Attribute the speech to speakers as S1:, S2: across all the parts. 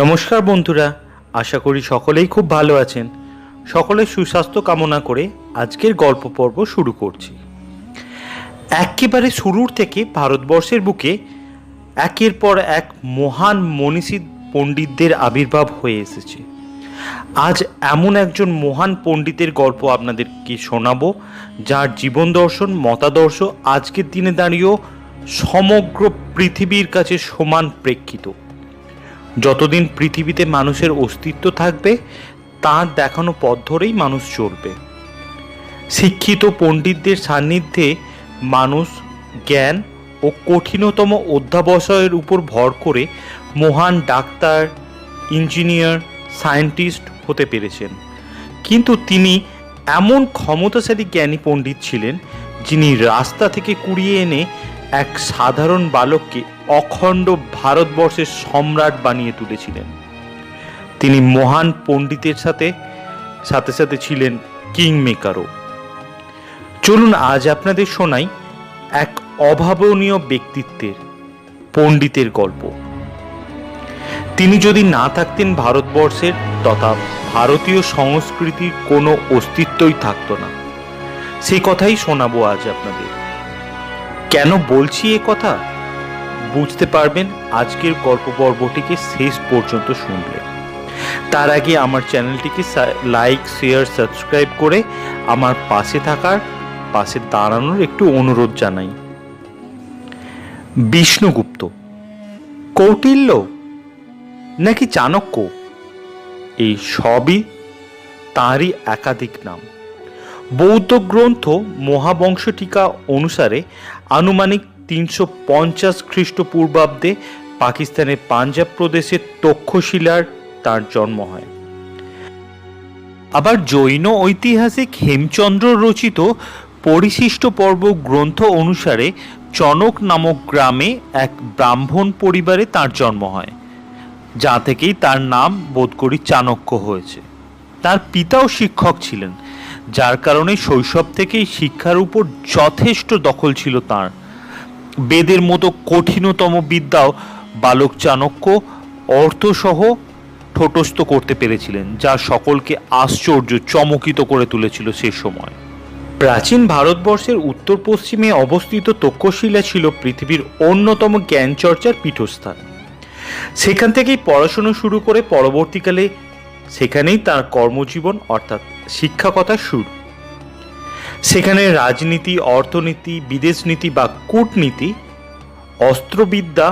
S1: নমস্কার বন্ধুরা, আশা করি সকলেই খুব ভালো আছেন। সকলের সুস্বাস্থ্য কামনা করে আজকের গল্প পর্ব শুরু করছি। একেবারে শুরুর থেকে ভারতবর্ষের বুকে একের পর এক মহান মনীষী পণ্ডিতদের আবির্ভাব হয়ে এসেছে। আজ এমন একজন মহান পণ্ডিতের গল্প আপনাদেরকে শোনাবো, যার জীবন দর্শন মতাদর্শ আজকের দিনে দাঁড়িয়েও সমগ্র পৃথিবীর কাছে সমান প্রেক্ষিত। যতদিন পৃথিবীতে মানুষের অস্তিত্ব থাকবে, তাঁর দেখানো পথ ধরেই মানুষ চলবে। শিক্ষিত পণ্ডিতদের সান্নিধ্যে মানুষ জ্ঞান ও কঠিনতম অধ্যাবসায়ের উপর ভর করে মহান ডাক্তার, ইঞ্জিনিয়ার, সায়েন্টিস্ট হতে পেরেছেন। কিন্তু তিনি এমন ক্ষমতাশালী জ্ঞানী পণ্ডিত ছিলেন, যিনি রাস্তা থেকে কুড়িয়ে এনে এক সাধারণ বালককে অখণ্ড ভারতবর্ষের সম্রাট বানিয়ে তুলেছিলেন। তিনি মহান পণ্ডিতের সাথে সাথে ছিলেন কিং মেকারও। চলুন আজ আপনাদের শোনাই এক অভাবনীয় ব্যক্তিত্বের, পণ্ডিতের গল্প। তিনি যদি না থাকতেন, ভারতবর্ষের তথা ভারতীয় সংস্কৃতির কোনো অস্তিত্বই থাকতো না। সেই কথাই শোনাবো আজ আপনাদের। কেন বলছি এ কথা বুঝতে পারবেন আজকের গল্প পর্বটিকে শেষ পর্যন্ত শুনলে। তার আগে আমার চ্যানেলটিকে লাইক, শেয়ার, সাবস্ক্রাইব করে আমার পাশে দাঁড়ানোর একটু অনুরোধ জানাই। বিষ্ণুগুপ্ত, কৌটিল্য নাকি চাণক্য, এই সবই তাঁরই একাধিক নাম। বৌদ্ধ গ্রন্থ মহাবংশ টিকা অনুসারে আনুমানিক 350 খ্রিস্টপূর্বাব্দে পাকিস্তানের পাঞ্জাব প্রদেশের তক্ষশিলার তার জন্ম হয়। আবার জৈন ঐতিহাসিক হেমচন্দ্র রচিত পরিশিষ্ট পর্ব গ্রন্থ অনুসারে চনক নামক গ্রামে এক ব্রাহ্মণ পরিবারে তার জন্ম হয়, যা থেকেই তার নাম বোধ করি চাণক্য হয়েছে। তার পিতাও শিক্ষক ছিলেন, যার কারণে শৈশব থেকেই শিক্ষার উপর যথেষ্ট দখল ছিল তার। বেদের মতো কঠিনতম বিদ্যাও বালক চাণক্য অর্থসহ ঠোঁটস্থ করতে পেরেছিলেন, যা সকলকে আশ্চর্য চমকিত করে তুলেছিল সে সময়। প্রাচীন ভারতবর্ষের উত্তর পশ্চিমে অবস্থিত তক্ষশিলা ছিল পৃথিবীর অন্যতম জ্ঞান চর্চার পীঠস্থান। সেখান থেকেই পড়াশুনো শুরু করে পরবর্তীকালে সেখানেই তার কর্মজীবন অর্থাৎ শিক্ষকতার শুরু। সেখানে রাজনীতি, অর্থনীতি, বিদেশ নীতি বা কূটনীতি, অস্ত্রবিদ্যা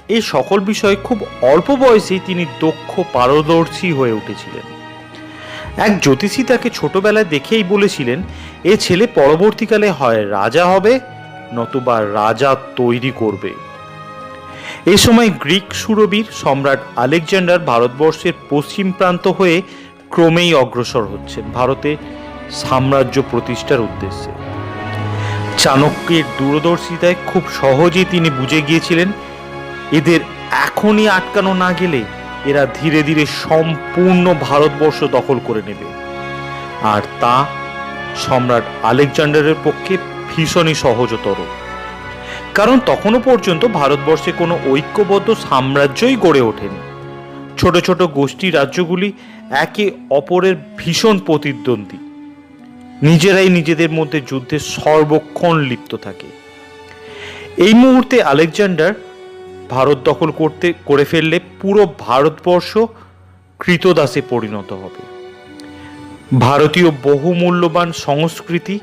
S1: এই সকল বিষয়ে খুব অল্প বয়সেই তিনি দক্ষ পারদর্শী হয়ে উঠেছিলেন। এক জ্যোতিষী তাকে ছোটবেলায় দেখেই বলেছিলেন, এ ছেলে পরবর্তীকালে হয় রাজা হবে, নতুবা রাজা তৈরি করবে। এই সময় গ্রিক সুরবীর সম্রাট আলেকজান্ডার ভারতবর্ষের পশ্চিম প্রান্ত হয়ে ক্রমেই অগ্রসর হচ্ছেন ভারতে সাম্রাজ্য প্রতিষ্ঠার উদ্দেশ্যে। চাণক্যের দূরদর্শিতায় খুব সহজেই তিনি বুঝে গিয়েছিলেন, এদের এখনই আটকানো না গেলে এরা ধীরে ধীরে সম্পূর্ণ ভারতবর্ষ দখল করে নেবে। আর তা সম্রাট আলেকজান্ডারের পক্ষে ভীষণই সহজতর, কারণ তখনও পর্যন্ত ভারতবর্ষে কোনো ঐক্যবদ্ধ সাম্রাজ্যই গড়ে ওঠেনি। ছোট ছোট গোষ্ঠী রাজ্যগুলি একে অপরের ভীষণ প্রতিদ্বন্দ্বী, নিজেরাই নিজেদের মধ্যে যুদ্ধে সর্বক্ষণ লিপ্ত থাকে। এই মুহূর্তে আলেকজান্ডার ভারত দখল করে ফেললে পুরো ভারতবর্ষ কৃতদাসে পরিণত হবে। ভারতীয় বহুমূল্যবান সংস্কৃতি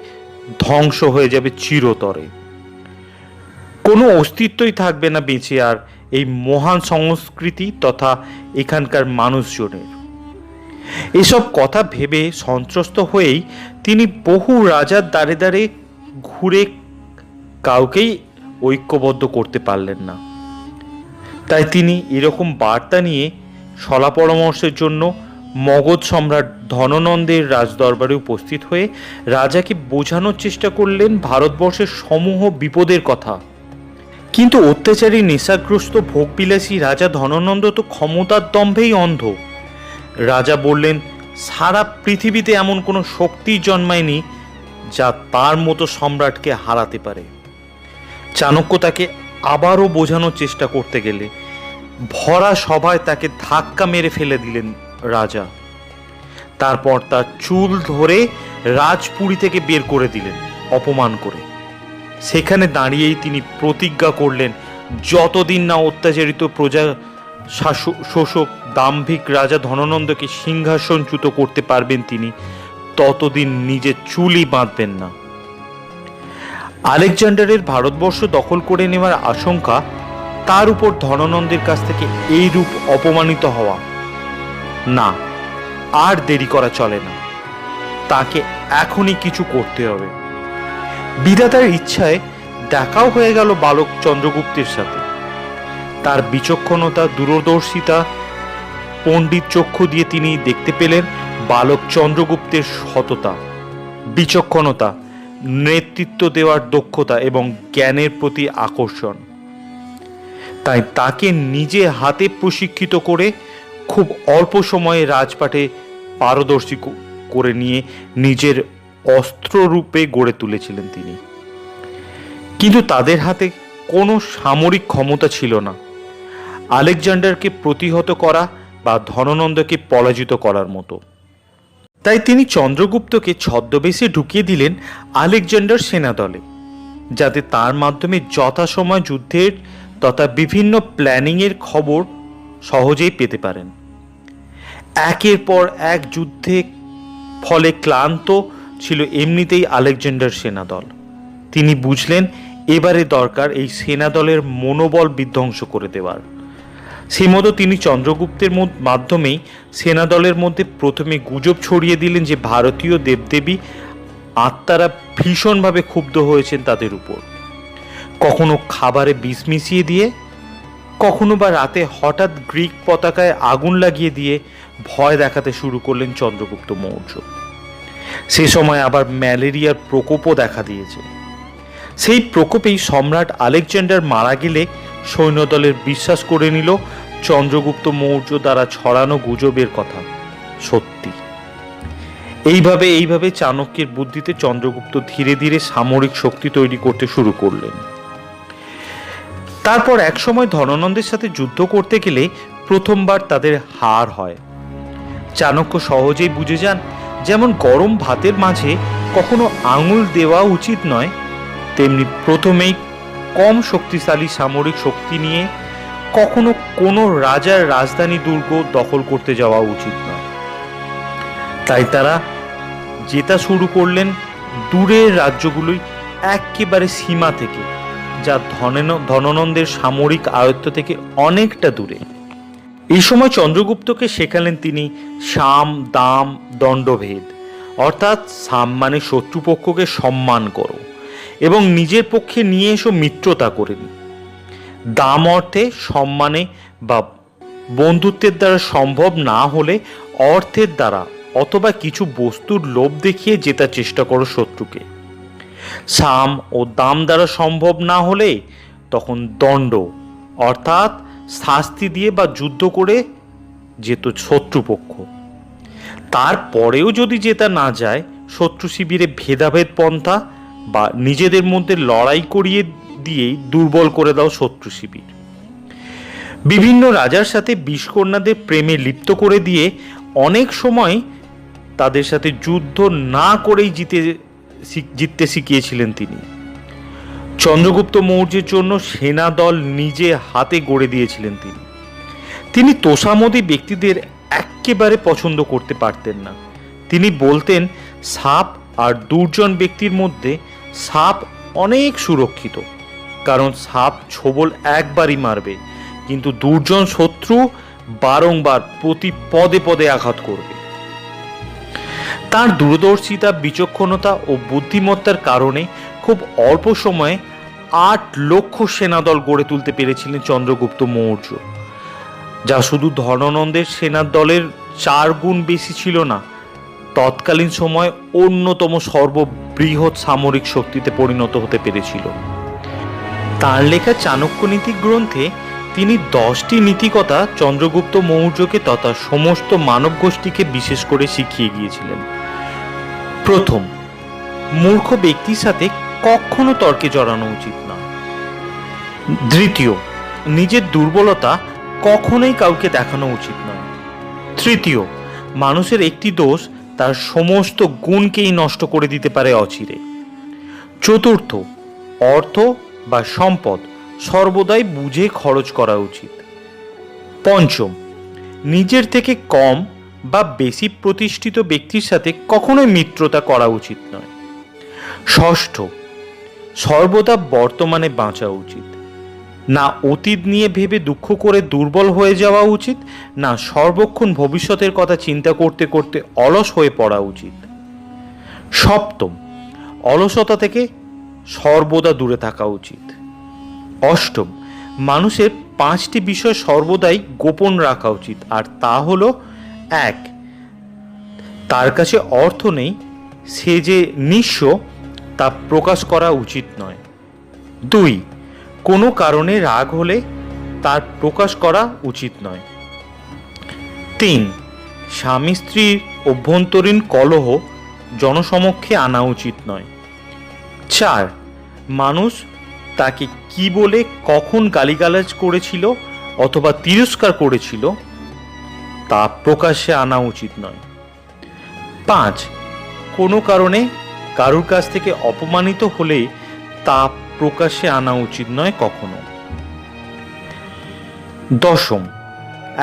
S1: ধ্বংস হয়ে যাবে চিরতরে। কোনো অস্তিত্বই থাকবে না বেঁচে আর এই মহান সংস্কৃতি তথা এখানকার মানুষজনের। এসব কথা ভেবে সন্ত্রস্ত হয়েই তিনি বহু রাজার দ্বারে দ্বারে ঘুরে কাউকেই ঐক্যবদ্ধ করতে পারলেন না। তাই তিনি এরকম বার্তা নিয়ে সলা পরামর্শের জন্য মগধ সম্রাট ধননন্দের রাজদরবারে উপস্থিত হয়ে রাজাকে বোঝানোর চেষ্টা করলেন ভারতবর্ষের সমূহ বিপদের কথা। কিন্তু অত্যাচারী নেশাগ্রস্ত ভোগবিলাসী রাজা ধননন্দ তো ক্ষমতার দম্ভেই অন্ধ। রাজা বললেন, সারা পৃথিবীতে এমন কোনো শক্তি জন্মায়নি যা তার মতো সম্রাটকে হারাতে পারে। চাণক্য তাকে আবারও বোঝানোর চেষ্টা করতে গেলে ভরা সভায় তাকে ধাক্কা মেরে ফেলে দিলেন রাজা। তারপর তার চুল ধরে রাজপুরী থেকে বের করে দিলেন অপমান করে। সেখানে দাঁড়িয়েই তিনি প্রতিজ্ঞা করলেন, যতদিন না অত্যাচারিত প্রজা শোষক দাম্ভিক রাজা ধননন্দকে সিংহাসনচ্যুত করতে পারবেন তিনি, ততদিন নিজের চুলই বাঁধবেন না। আলেকজান্ডারের ভারতবর্ষ দখল করে নেওয়ার আশঙ্কা, তার উপর ধননন্দের কাছ থেকে এই রূপ অপমানিত হওয়া, না, আর দেরি করা চলে না, তাকে এখনই কিছু করতে হবে। বিধাতার ইচ্ছায় দেখাও হয়ে গেল বালক চন্দ্রগুপ্তের সাথে। তার বিচক্ষণতা, দূরদর্শিতা, পণ্ডিত চক্ষু দিয়ে তিনি দেখতে পেলেন বালক চন্দ্রগুপ্তের সততা, বিচক্ষণতা, নেতৃত্ব দেওয়ার দক্ষতা এবং জ্ঞানের প্রতি আকর্ষণ। তাই তাকে নিজে হাতে প্রশিক্ষিত করে খুব অল্প সময়ে রাজপাটে পারদর্শী করে নিয়ে নিজের অস্ত্ররূপে গড়ে তুলেছিলেন তিনি। কিন্তু তাদের হাতে কোনো সামরিক ক্ষমতা ছিল না আলেকজান্ডারকে প্রতিহত করা বা ধননন্দকে পরাজিত করার মতো। তাই তিনি চন্দ্রগুপ্তকে ছদ্মবেশে ঢুকিয়ে দিলেন আলেকজান্ডার সেনাদলে, যাতে তার মাধ্যমে যথাসময় যুদ্ধের তথা বিভিন্ন প্ল্যানিংয়ের খবর সহজেই পেতে পারেন। একের পর এক যুদ্ধে ফলে ক্লান্ত ছিল এমনিতেই আলেকজান্ডার সেনাদল। তিনি বুঝলেন এবারে দরকার এই সেনাদলের মনোবল বিধ্বংস করে দেওয়ার। সেই মতো তিনি চন্দ্রগুপ্তের মাধ্যমেই সেনাদলের মধ্যে প্রথমে গুজব ছড়িয়ে দিলেন যে ভারতীয় দেবদেবী আত্মারা ভীষণভাবে ক্ষুব্ধ হয়েছেন তাদের উপর। কখনো খাবারে বিষ মিশিয়ে দিয়ে, কখনো বা রাতে হঠাৎ গ্রিক পতাকায় আগুন লাগিয়ে দিয়ে ভয় দেখাতে শুরু করলেন চন্দ্রগুপ্ত মৌর্য। সে সময় আবার ম্যালেরিয়ার প্রকোপও দেখা দিয়েছে। সেই প্রকোপেই সম্রাট আলেকজান্ডার মারা গেলে সৈন্যদলের বিশ্বাস করে নিল চন্দ্রগুপ্ত মৌর্য দ্বারা ছড়ানো গুজবের কথা সত্যি। এইভাবে চাণক্যের বুদ্ধিতে চন্দ্রগুপ্ত ধীরে ধীরে সামরিক শক্তি তৈরি করতে শুরু করলেন। তারপর এক সময় ধননন্দের সাথে যুদ্ধ করতে গেলে প্রথমবার তাদের হার হয়। চাণক্য সহজেই বুঝে যান, যেমন গরম ভাতের মাঝে কখনো আঙুল দেওয়া উচিত নয়, তেমনি প্রথমেই কম শক্তিশালী সামরিক শক্তি নিয়ে কখনো কোনো রাজার রাজধানী দুর্গ দখল করতে যাওয়া উচিত নয়। তাই তারা জেতা শুরু করলেন দূরের রাজ্যগুলোই একেবারে সীমা থেকে, যা ধননন্দের সামরিক আয়ত্ত থেকে অনেকটা দূরে। এই সময় চন্দ্রগুপ্তকে শেখালেন তিনি সাম দাম দণ্ডভেদ, অর্থাৎ সাম মানে শত্রুপক্ষকে সম্মান করো এবং নিজের পক্ষে নিয়ে এসো মিত্রতা করে নি। দাম অর্থে সম্মানে বা বন্ধুত্বের দ্বারা সম্ভব না হলে অর্থের দ্বারা অথবা কিছু বস্তুর লোভ দেখিয়ে জেতার চেষ্টা করো শত্রুকে। সাম ও দাম দ্বারা সম্ভব না হলে তখন দণ্ড অর্থাৎ শাস্তি দিয়ে বা যুদ্ধ করে যেত শত্রুপক্ষ। তারপরেও যদি জেতা না যায়, শত্রু শিবিরে ভেদাভেদ পন্থা বা নিজেদের মধ্যে লড়াই করিয়ে দিয়েই দুর্বল করে দাও শত্রু শিবির। বিভিন্ন রাজার সাথে বিষকন্যাদের প্রেমে লিপ্ত করে দিয়ে অনেক সময় তাদের সাথে যুদ্ধ না করেই জিততে শিখিয়েছিলেন তিনি। চন্দ্রগুপ্ত মৌর্যের জন্য সেনাদল নিজে হাতে গড়ে দিয়েছিলেন তিনি তোষামোদী ব্যক্তিদের একেবারে পছন্দ করতে পারতেন না। তিনি বলতেন সাপ আর দুর্জন ব্যক্তির মধ্যে সাপ অনেক সুরক্ষিত, কারণ সাপ ছোবল একবারই মারবে, কিন্তু দুর্জন শত্রু বারংবার প্রতি পদে পদে আঘাত করবে। তার দূরদর্শিতা, বিচক্ষণতা ও বুদ্ধিমত্তার কারণে খুব অল্প সময়ে 8 লক্ষ সেনাদল গড়ে তুলতে পেরেছিলেন চন্দ্রগুপ্ত মৌর্য, যা শুধু ধননন্দের সেনার দলের 4 গুণ বেশি ছিল না, তৎকালীন সময় অন্যতম সর্ববৃহৎ সামরিক শক্তিতে পরিণত হতে পেরেছিল। তার লেখা চাণক্যনীতি গ্রন্থে তিনি 10টি নীতিকথা চন্দ্রগুপ্ত মৌর্যকে তথা সমস্ত মানব গোষ্ঠীকে বিশেষ করে শিখিয়ে গিয়েছিলেন। প্রথম, মূর্খ ব্যক্তির সাথে কখনো তর্কে জড়ানো উচিত না। দ্বিতীয়, নিজের দুর্বলতা কখনোই কাউকে দেখানো উচিত নয়। তৃতীয়, মানুষের একটি দোষ তার সমস্ত গুণকেই নষ্ট করে দিতে পারে অচিরে। চতুর্থ, অর্থ বা সম্পদ সর্বদাই বুঝে খরচ করা উচিত। পঞ্চম, নিজের থেকে কম বা বেশি প্রতিষ্ঠিত ব্যক্তির সাথে কখনোই মিত্রতা করা উচিত নয়। ষষ্ঠ, সর্বদা বর্তমানে বাঁচা উচিত। না অতীত নিয়ে ভেবে দুঃখ করে দুর্বল হয়ে যাওয়া উচিত, না সর্বক্ষণ ভবিষ্যতের কথা চিন্তা করতে করতে অলস হয়ে পড়া উচিত। সপ্তম, অলসতা থেকে সর্বদা দূরে থাকা উচিত। অষ্টম, মানুষের 5টি বিষয় সর্বদাই গোপন রাখা উচিত, আর তা হলো: 1, তার কাছে অর্থ নেই, সে যে নিঃস্ব তা প্রকাশ করা উচিত নয়। 2, কোনো কারণে রাগ হলে তার প্রকাশ করা উচিত নয়। 3, স্বামী স্ত্রীর অভ্যন্তরীণ কলহ জনসমক্ষে আনা উচিত নয়। 4, মানুষ তাকে কি বলে কখন গালিগালাজ করেছিল অথবা তিরস্কার করেছিল তা প্রকাশ্যে আনা উচিত নয়। 5, কোনো কারণে কারুর কাছ থেকে অপমানিত হলে তা প্রকাশ্যে আনা উচিত নয় কখনো। 10,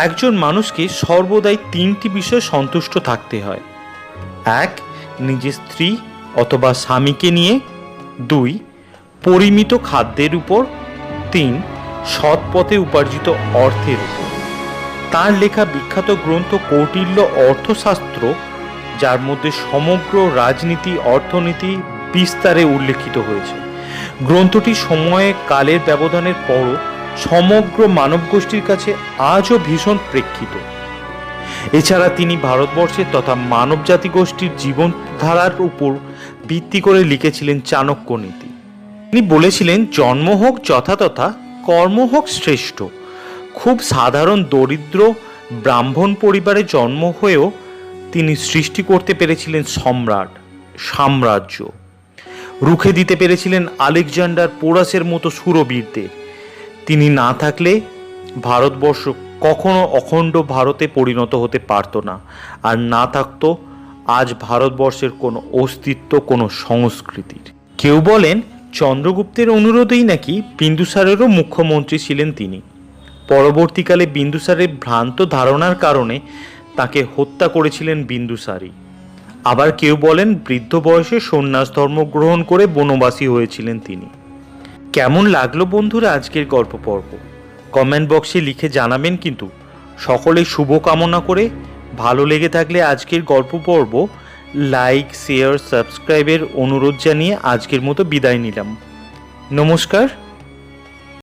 S1: একজন মানুষকে সর্বদাই 3টি বিষয় সন্তুষ্ট থাকতে হয়: 1, নিজের স্ত্রী অথবা স্বামীকে নিয়ে। 2, পরিমিত খাদ্যের উপর। 3, সৎ পথে উপার্জিত অর্থের উপর। তার লেখা বিখ্যাত গ্রন্থ কৌটিল্য অর্থশাস্ত্র, যার মধ্যে সমগ্র রাজনীতি অর্থনীতি বিস্তারে উল্লেখিত হয়েছে। গ্রন্থটি সময়ে কালের ব্যবধানের পরও সমগ্র মানব গোষ্ঠীর কাছে আজও ভীষণ প্রেক্ষিত। এছাড়া তিনি ভারতবর্ষের তথা মানব জাতি গোষ্ঠীর জীবনধারার উপর ভিত্তি করে লিখেছিলেন চাণক্য নীতি। তিনি বলেছিলেন, জন্ম হোক যথাতথা, কর্ম হোক শ্রেষ্ঠ। খুব সাধারণ দরিদ্র ব্রাহ্মণ পরিবারে জন্ম হয়েও তিনি সৃষ্টি করতে পেরেছিলেন সাম্রাজ্য। রুখে দিতে পেরেছিলেন আলেকজান্ডার পোরাসের মতো শূরবীরদের। তিনি না থাকলে ভারতবর্ষ কখনো অখণ্ড ভারতে পরিণত হতে পারত না, আর না থাকতো আজ ভারতবর্ষের কোনো অস্তিত্ব, কোনো সংস্কৃতির। কেউ বলেন চন্দ্রগুপ্তের অনুরোধেই নাকি বিন্দুসারেরও মুখ্যমন্ত্রী ছিলেন তিনি। পরবর্তীকালে বিন্দুসারের ভ্রান্ত ধারণার কারণে তাকে হত্যা করেছিলেন বিন্দুসারী। আবার কেউ বলেন বৃদ্ধ বয়সে সন্ন্যাস ধর্ম গ্রহণ করে বনবাসী হয়েছিলেন তিনি। কেমন লাগলো বন্ধুরা আজকের গল্প পর্ব? কমেন্ট বক্সে লিখে জানাবেন কিন্তু। সকলে শুভ কামনা করে, ভালো লেগে থাকলে আজকের গল্প পর্ব লাইক, শেয়ার, সাবস্ক্রাইবের অনুরোধ জানিয়ে আজকের মতো বিদায় নিলাম। নমস্কার।